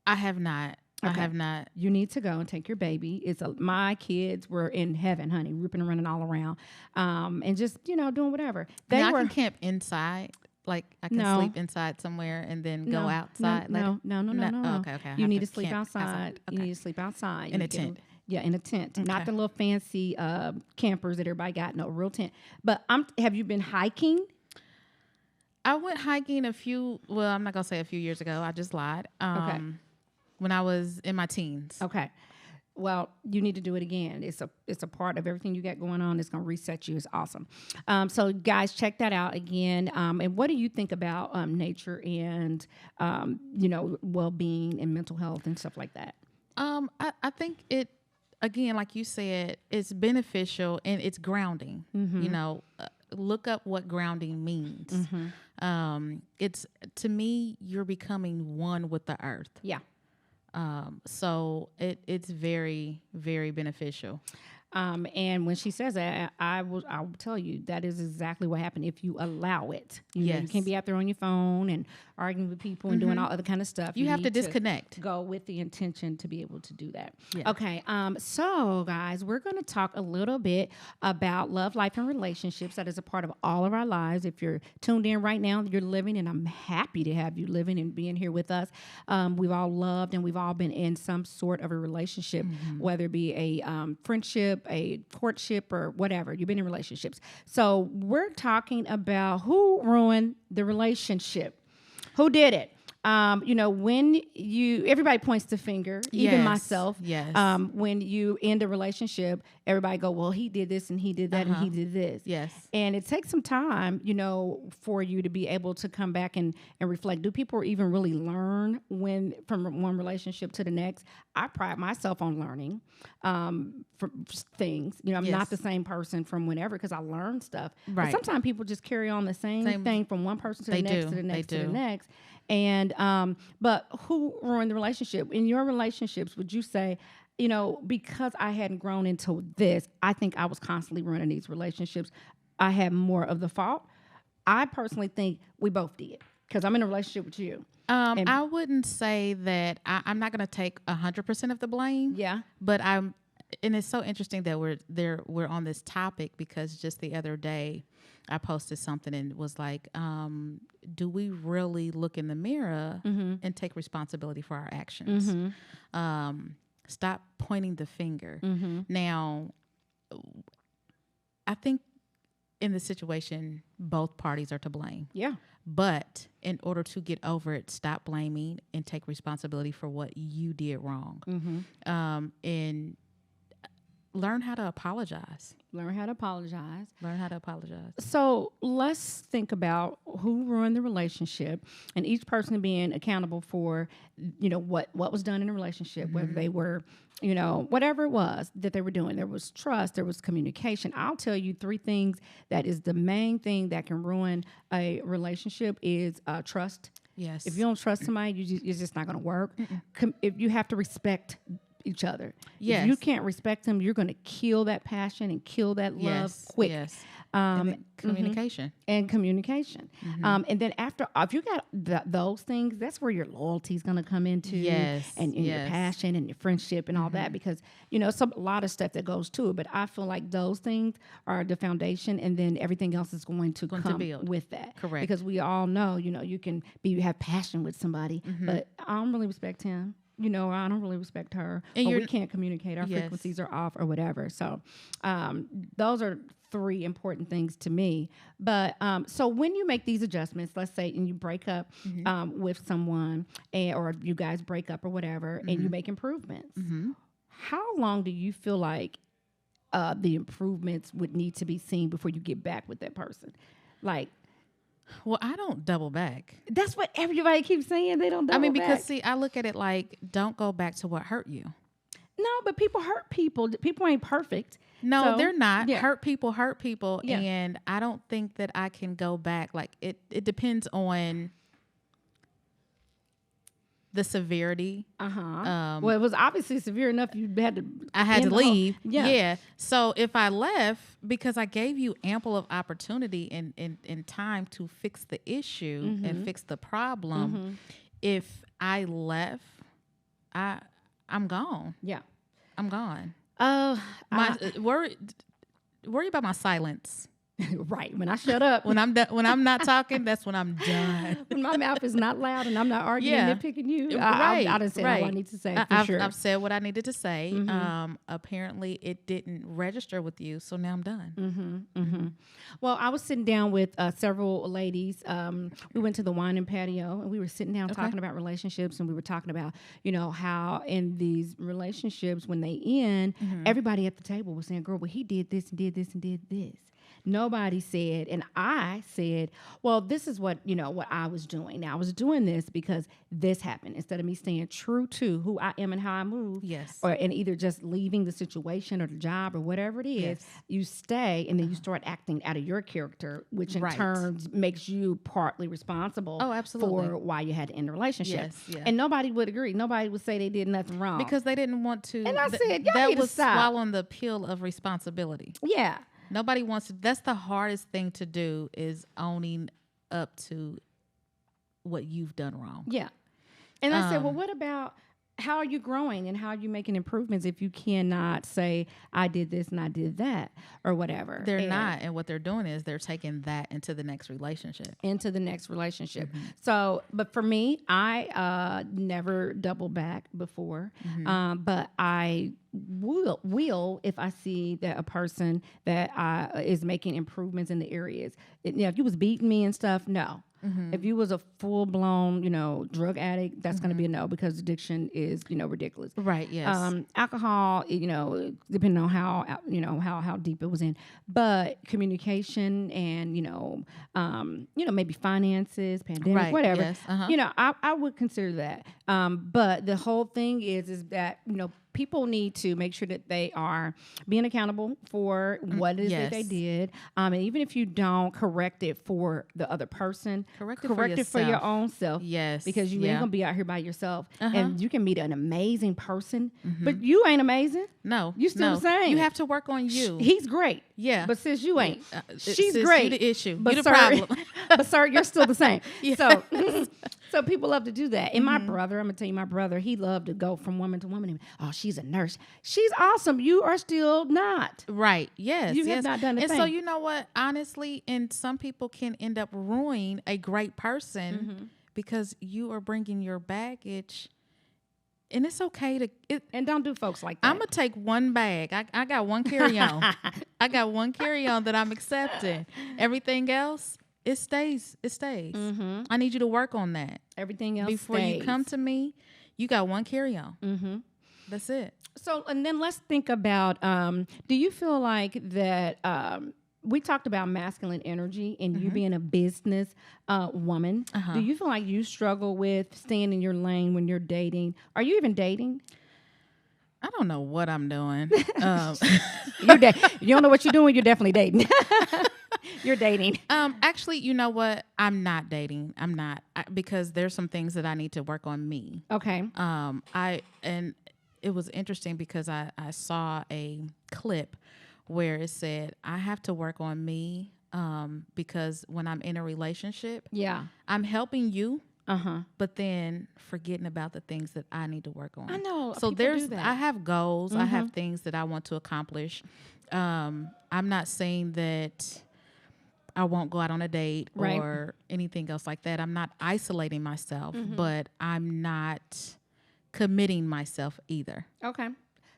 I have not. Okay. I have not. You need to go and take your baby. My kids were in heaven, honey, ripping and running all around, and just doing whatever. I can camp inside. Like I can sleep inside somewhere and then go outside. No. Oh, okay. You need to sleep outside. Okay. You need to sleep outside in a tent. Yeah, in a tent, not the little fancy campers that everybody got. No, real tent. But have you been hiking? I went hiking I'm not gonna say a few years ago. I just lied. Okay. When I was in my teens. Okay. Well, you need to do it again. It's a part of everything you got going on. It's going to reset you. It's awesome. So, guys, check that out again. And what do you think about nature and, well-being and mental health and stuff like that? I think it, again, like you said, it's beneficial and it's grounding. Look up what grounding means. It's, to me, you're becoming one with the earth. Yeah. So it's very, very beneficial. And when she says that, I will tell you that is exactly what happened if you allow it. You can't be out there on your phone and arguing with people and doing all other kind of stuff. You have to disconnect. Go with the intention to be able to do that. Yeah. Okay. So guys, we're going to talk a little bit about love, life, and relationships. That is a part of all of our lives. If you're tuned in right now, you're living, and I'm happy to have you living and being here with us. We've all loved and we've all been in some sort of a relationship, whether it be a friendship, a courtship, or whatever. You've been in relationships. So we're talking about who ruined the relationship. Who did it? When everybody points the finger, even myself. Yes. When you end a relationship, everybody go, well, he did this and he did that and he did this. Yes. And it takes some time, for you to be able to come back and reflect. Do people even really learn from one relationship to the next? I pride myself on learning from things. I'm not the same person from whenever because I learned stuff. Right. But sometimes people just carry on the same thing from one person to the next, to the next, to the next. And but who ruined the relationship? In your relationships, would you say, because I hadn't grown into this, I think I was constantly ruining these relationships. I had more of the fault. I personally think we both did because I'm in a relationship with you. I wouldn't say that. I'm not going to take 100% of the blame. Yeah, but and it's so interesting that we're on this topic because just the other day I posted something and it was like, do we really look in the mirror and take responsibility for our actions? Stop pointing the finger. Now, I think in the situation, both parties are to blame. Yeah. But in order to get over it, stop blaming and take responsibility for what you did wrong. And learn how to apologize. Learn how to apologize. Learn how to apologize. So let's think about who ruined the relationship, and each person being accountable for, what was done in the relationship, whether they were, whatever it was that they were doing. There was trust, there was communication. I'll tell you 3 things that is the main thing that can ruin a relationship is trust. Yes. If you don't trust somebody, it's just not going to work. If you have to respect each other. Yes. If you can't respect them, you're going to kill that passion and kill that love quick. Yes. And communication. And communication. And then after, if you got those things, that's where your loyalty is going to come into. Yes. And your passion and your friendship and all that, because, a lot of stuff that goes to it. But I feel like those things are the foundation, and then everything else is going to come with that. Correct. Because we all know, you can have passion with somebody, but I don't really respect him. I don't really respect her, and we can't communicate. Our frequencies are off or whatever. So those are 3 important things to me. But so when you make these adjustments, let's say, and you break up with someone, or you guys break up or whatever, and you make improvements, how long do you feel like the improvements would need to be seen before you get back with that person? Like, well, I don't double back. That's what everybody keeps saying. They don't double back. Because see, I look at it like, don't go back to what hurt you. No, but people hurt people. People ain't perfect. No, So, they're not. yeah. Hurt people. Yeah. And I don't think that I can go back. Like, it depends on the severity. Well, it was obviously severe enough. I had to leave. Yeah. So if I left, because I gave you ample of opportunity and time to fix the issue and fix the problem, if I left, I'm gone. Yeah. I'm gone. Worry about my silence. Right. When I shut up. When I'm not talking, that's when I'm done. When my mouth is not loud and I'm not arguing and nitpicking you. I done said all I need to say. I've said what I needed to say. Apparently it didn't register with you, so now I'm done. Well, I was sitting down with several ladies. We went to the wine and patio, and we were sitting down talking about relationships, and we were talking about, how in these relationships, when they end, everybody at the table was saying, girl, well, he did this and did this and did this. Nobody said, and I said, well, this is what I was doing. Now, I was doing this because this happened. Instead of me staying true to who I am and how I move, and either just leaving the situation or the job or whatever it is, you stay, and then you start acting out of your character, which in turn makes you partly responsible for why you had to end the relationship. And nobody would agree. Nobody would say they did nothing wrong. Because they didn't want to. And I said, y'all that need to was stop. swallowing the pill of responsibility. Yeah. Nobody wants to. That's the hardest thing to do, is owning up to what you've done wrong. Yeah. And I said, well, what about how are you growing and how are you making improvements if you cannot say, I did this and I did that or whatever? They're not. And what they're doing is they're taking that into the next relationship. So, but for me, I never double back before. But I will if I see that a person that is making improvements in the areas. If you was beating me and stuff, no. If you was a full blown, drug addict, that's going to be a no, because addiction is, ridiculous. Right. Yes. Alcohol, depending on how deep it was in, but communication and, maybe finances, pandemic, whatever, yes. I would consider that. But the whole thing is that, people need to make sure that they are being accountable for what it is that they did. And even if you don't correct it for the other person, correct it for your own self. Yes. Because you ain't going to be out here by yourself. And you can meet an amazing person, but you ain't amazing. No. You still the same. You have to work on you. He's great. Yeah. But sis, you ain't. She's sis, great. You the issue. But you the problem. But sir, you're still the same. So people love to do that. And my brother, I'm going to tell you, my brother, he loved to go from woman to woman. Oh, she's a nurse. She's awesome. You are still not. Right. Yes. You have not done a thing. And so you know what? Honestly, and some people can end up ruining a great person because you are bringing your baggage and it's okay to and don't do folks like that. I'm gonna take one bag. I got one carry on. I got one carry on that I'm accepting. Everything else, it stays. It stays. Mm-hmm. I need you to work on that. Everything else before stays. you come to me. You got one carry on. Mm-hmm. That's it. So, and then let's think about, do you feel like that, we talked about masculine energy and you being a business woman. Do you feel like you struggle with staying in your lane when you're dating? Are you even dating? I don't know what I'm doing. You don't know what you're doing, you're definitely dating. You're dating. Actually, you know what? I'm not dating. I'm not because there's some things that I need to work on me. Okay. And it was interesting because I saw a clip where it said I have to work on me because when I'm in a relationship, I'm helping you. But then forgetting about the things that I need to work on. I know. So I have goals. I have things that I want to accomplish. I'm not saying that I won't go out on a date or anything else like that. I'm not isolating myself, but I'm not committing myself either. Okay.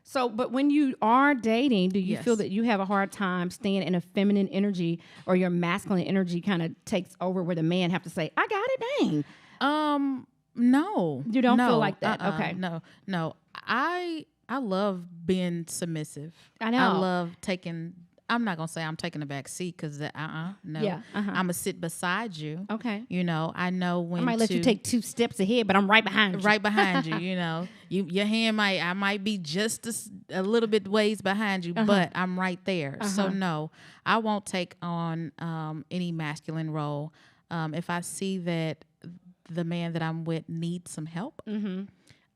So, but when you are dating, do you feel that you have a hard time staying in a feminine energy or your masculine energy kind of takes over where the man have to say, I got it, dang? No. You don't feel like that? Okay. No. I love being submissive. I know. I love I'm not going to say I'm taking a back seat because no. Yeah. I'm going to sit beside you. Okay. You know, I know when I might let you take 2 steps ahead, but I'm right behind you. Right behind you, you know. Your hand I might be just a little bit ways behind you, but I'm right there. So no, I won't take on any masculine role. If I see that the man that I'm with needs some help,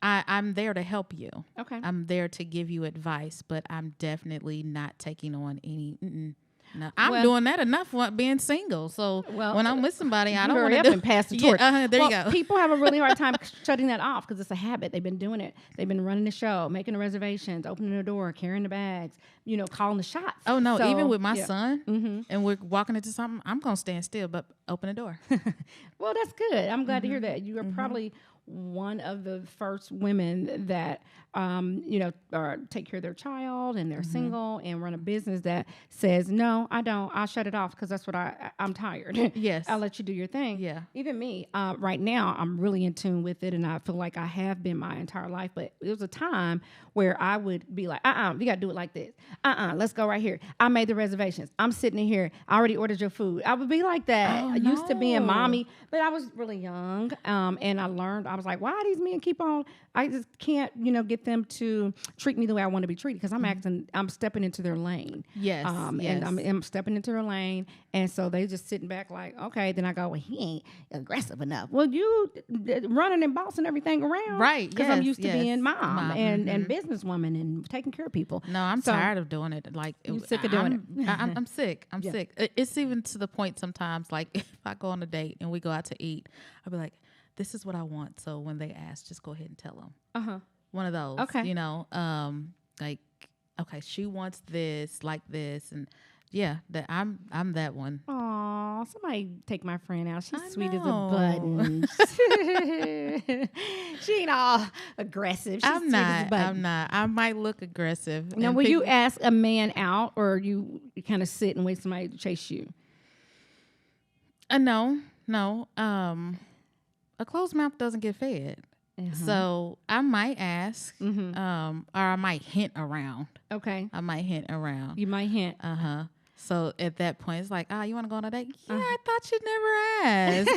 I'm there to help you. Okay. I'm there to give you advice, but I'm definitely not taking on any. No, I'm doing that enough being single. So when I'm with somebody, I don't want to and pass the torch. There you go. People have a really hard time shutting that off because it's a habit. They've been doing it. They've been running the show, making the reservations, opening the door, carrying the bags, calling the shots. Oh, no, even with my son, and we're walking into something, I'm going to stand still, but open the door. Well, that's good. I'm glad to hear that. You are probably one of the first women that, take care of their child and they're single and run a business that says, no, I don't. I'll shut it off because that's what I'm tired. Yes. I'll let you do your thing. Yeah. Even me, right now, I'm really in tune with it and I feel like I have been my entire life. But it was a time where I would be like, you got to do it like this. Let's go right here. I made the reservations. I'm sitting in here. I already ordered your food. I would be like that. I used to being mommy, but I was really young. And I learned, I was like, why these men keep on, I just can't, get them to treat me the way I want to be treated because I'm stepping into their lane. Yes. And I'm stepping into their lane. And so they just sitting back like, okay, then I go, well, he ain't aggressive enough. Well, you running and bossing everything around. Right. Because I'm used to being mom. And businesswoman and taking care of people. No, I'm tired of doing it. Like you're sick of doing it. I'm sick. I'm sick. It's even to the point sometimes, like if I go on a date and we go out to eat, I'll be like, this is what I want. So when they ask, just go ahead and tell them. One of those. Okay. Like, okay, she wants this, like this, and yeah, that I'm that one. Aw, somebody take my friend out. She's sweet as a know. button. She ain't all aggressive. She's I'm sweet as a not. button. I'm not. I might look aggressive. Now, and will you ask a man out, or you kind of sit and wait for somebody to chase you? No. A closed mouth doesn't get fed. So I might ask, or I might hint around. Okay. I might hint around. You might hint. So at that point, it's like, you want to go on a date? Yeah, I thought you'd never ask.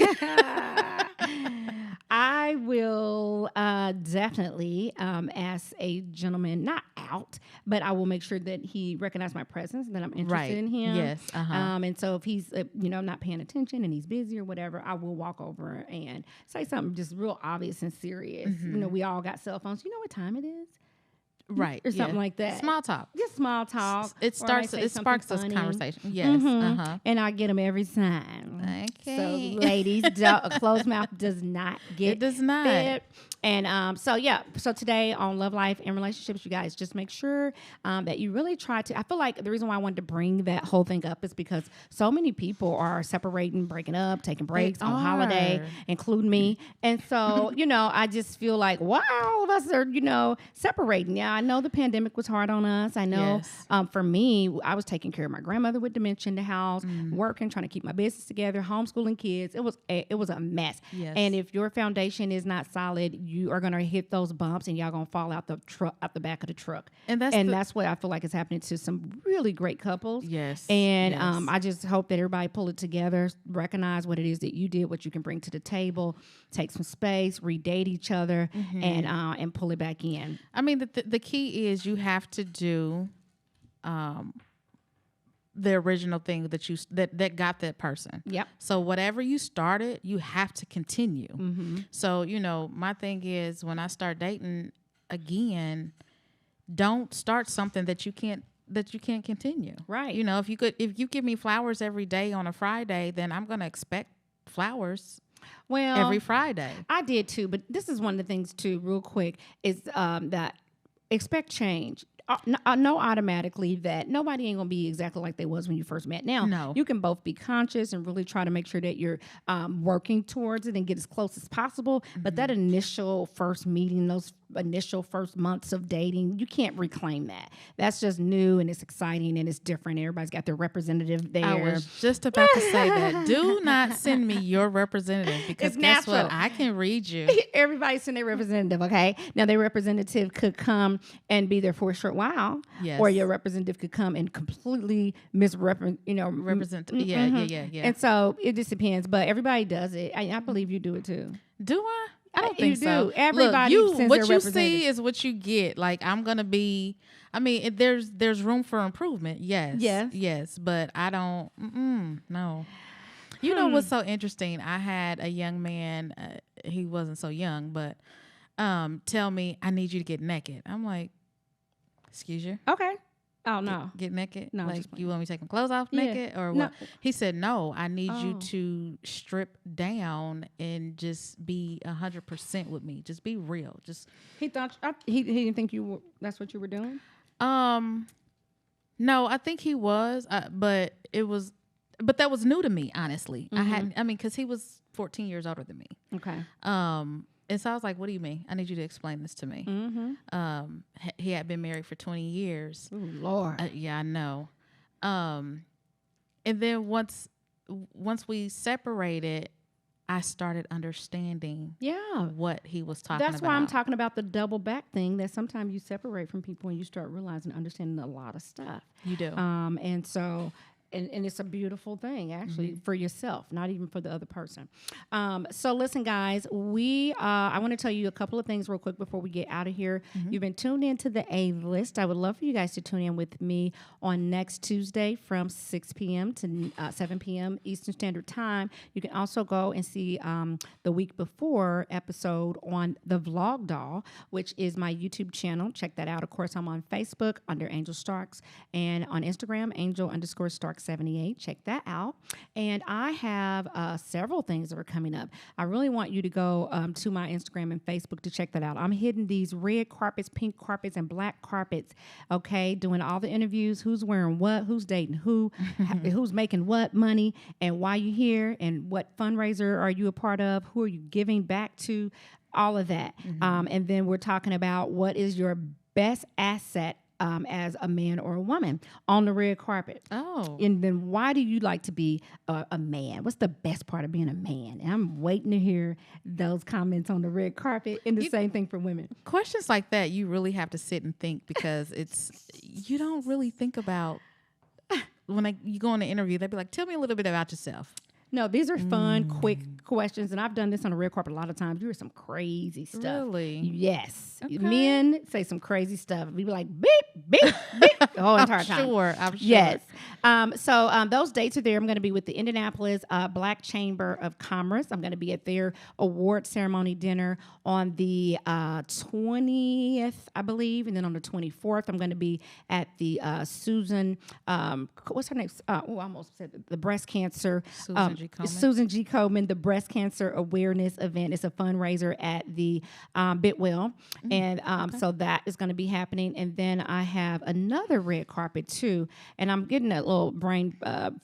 I will definitely ask a gentleman not out, but I will make sure that he recognizes my presence and that I'm interested in him. Yes. And so if he's not paying attention and he's busy or whatever, I will walk over and say something just real obvious and serious. We all got cell phones. You know what time it is? Right. or something like that. Small talk. Just small talk. It sparks this conversation. Yes. Uh-huh. And I get them every time. Okay. So ladies, a closed mouth does not get It does not. fed. And so today on Love Life and Relationships, you guys just make sure that you really try to. I feel like the reason why I wanted to bring that whole thing up is because so many people are separating, breaking up, taking breaks on holiday, including me. And so, I just feel like, wow, all of us are, separating. Yeah, I know the pandemic was hard on us. I know for me, I was taking care of my grandmother with dementia in the house, working, trying to keep my business together, homeschooling kids. It was a mess. Yes. And if your foundation is not solid, you are gonna hit those bumps, and y'all gonna fall out the back of the truck. And that's what I feel like is happening to some really great couples. Yes. And I just hope that everybody pull it together, recognize what it is that you did, what you can bring to the table, take some space, redate each other, and pull it back in. I mean, the key is you have to do the original thing that got that person. Yep. So whatever you started, you have to continue. Mm-hmm. So, my thing is when I start dating again, don't start something that you can't continue. Right. If you give me flowers every day on a Friday, then I'm going to expect flowers every Friday. I did too, but this is one of the things too, real quick, is that expect change. Know automatically that nobody ain't gonna be exactly like they was when you first met. Now, you can both be conscious and really try to make sure that you're working towards it and get as close as possible. But that initial first meeting, those initial first months of dating, you can't reclaim that. That's just new and it's exciting and it's different. Everybody's got their representative there. I was just about to say that. Do not send me your representative, because guess what? I can read you. Everybody send their representative, okay? Now, their representative could come and be there for a short while, or your representative could come and completely represent. Yeah. And so it just depends, but everybody does it. I believe you do it too. Do I? I don't think so. Everybody sends what their you see is what you get. Like, I'm gonna be. I mean, there's room for improvement. Yes. But I don't. No. You know what's so interesting? I had a young man. He wasn't so young, but tell me, I need you to get naked. I'm like, excuse you? Okay. Oh, no. Get naked? No. Like, you want me to take my clothes off naked or what? No. He said, no, I need you to strip down and just be 100% with me. Just be real. He thought, he didn't think that's what you were doing? No, I think he was, but that was new to me, honestly. Because he was 14 years older than me. Okay. And so I was like, what do you mean? I need you to explain this to me. Mm-hmm. He had been married for 20 years. Ooh, Lord. Yeah, I know. And then once we separated, I started understanding what he was talking about. That's why I'm talking about the double back thing, that sometimes you separate from people and you start realizing, understanding a lot of stuff. You do. And so... And it's a beautiful thing, actually, for yourself, not even for the other person. So listen, guys, I want to tell you a couple of things real quick before we get out of here. You've been tuned into the A-List. I would love for you guys to tune in with me on next Tuesday from 6 p.m. to 7 p.m. Eastern Standard Time. You can also go and see the week before episode on the Vlog Doll, which is my YouTube channel. Check that out. Of course, I'm on Facebook under Angel Starks, and on Instagram, Angel_Starks 78. Check that out. And I have several things that are coming up. I really want you to go to my Instagram and Facebook to check that out. I'm hitting these red carpets, pink carpets, and black carpets, okay? Doing all the interviews, who's wearing what, who's dating who, who's making what money, and why you here, and what fundraiser are you a part of, who are you giving back to, all of that. And then we're talking about what is your best asset as a man or a woman on the red carpet. Oh. And then why do you like to be a man? What's the best part of being a man? And I'm waiting to hear those comments on the red carpet, and the same thing for women. Questions like that, you really have to sit and think, because you don't really think about when you go on an interview, they'd be like, tell me a little bit about yourself. No, these are fun, quick questions, and I've done this on a red carpet a lot of times. You hear some crazy stuff. Really? Yes. Okay. Men say some crazy stuff. We be like, beep, beep, beep, the whole entire time. I'm sure. Yes. Those dates are there. I'm going to be with the Indianapolis Black Chamber of Commerce. I'm going to be at their award ceremony dinner on the 20th, I believe, and then on the 24th, I'm going to be at the Susan. What's her name? I almost said the breast cancer. Susan G. Komen, the breast cancer awareness event. It's a fundraiser at the Bitwell, and so that is going to be happening. And then I have another red carpet too, and I'm getting a little brain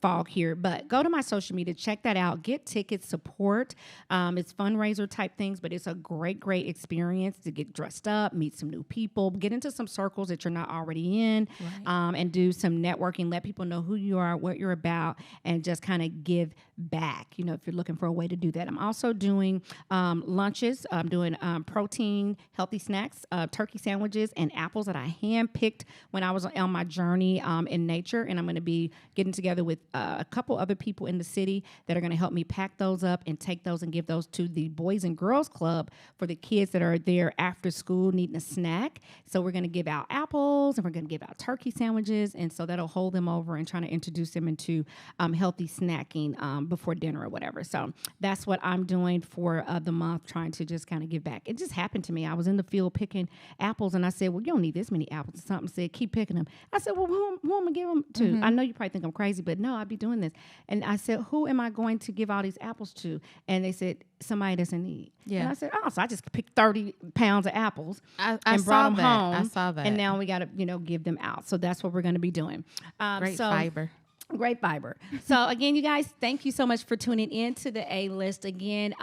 fog here. But go to my social media, check that out, get tickets, support. It's fundraiser type things, but it's a great experience to get dressed up, meet some new people, get into some circles that you're not already in, and do some networking. Let people know who you are, what you're about, and just kind of give back, you know, if you're looking for a way to do that. I'm also doing lunches. I'm doing protein, healthy snacks, turkey sandwiches, and apples that I handpicked when I was on my journey in nature. And I'm going to be getting together with a couple other people in the city that are going to help me pack those up and take those and give those to the Boys and Girls Club for the kids that are there after school needing a snack. So we're going to give out apples and we're going to give out turkey sandwiches. And so that'll hold them over and trying to introduce them into healthy snacking before dinner or whatever. So that's what I'm doing for the month, trying to just kind of give back. It just happened to me. I was in the field picking apples and I said, well, you don't need this many apples. Something said, keep picking them. I said, well, who am I going to give them to? I know you probably think I'm crazy, but no, I'd be doing this. And I said, who am I going to give all these apples to? And they said, somebody that's in need. Yeah. And I said, oh, so I just picked 30 pounds of apples and brought them home. I saw that. And now we got to, give them out. So that's what we're going to be doing. Great fiber. Great fiber. So again, you guys, thank you so much for tuning in to the A-List. Again,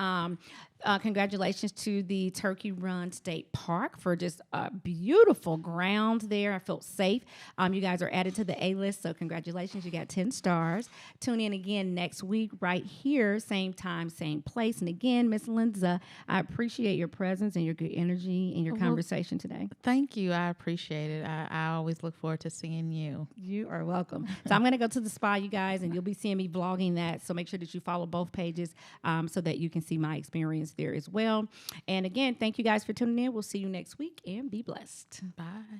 congratulations to the Turkey Run State Park for just beautiful grounds there. I felt safe. You guys are added to the A-List, so congratulations. You got 10 stars. Tune in again next week right here, same time, same place. And again, Miss Linza, I appreciate your presence and your good energy and your conversation today. Thank you. I appreciate it. I always look forward to seeing you. You are welcome. So I'm going to go to the spa, you guys, and you'll be seeing me vlogging that. So make sure that you follow both pages so that you can see my experience there as well. And again, thank you guys for tuning in. We'll see you next week and be blessed. Bye.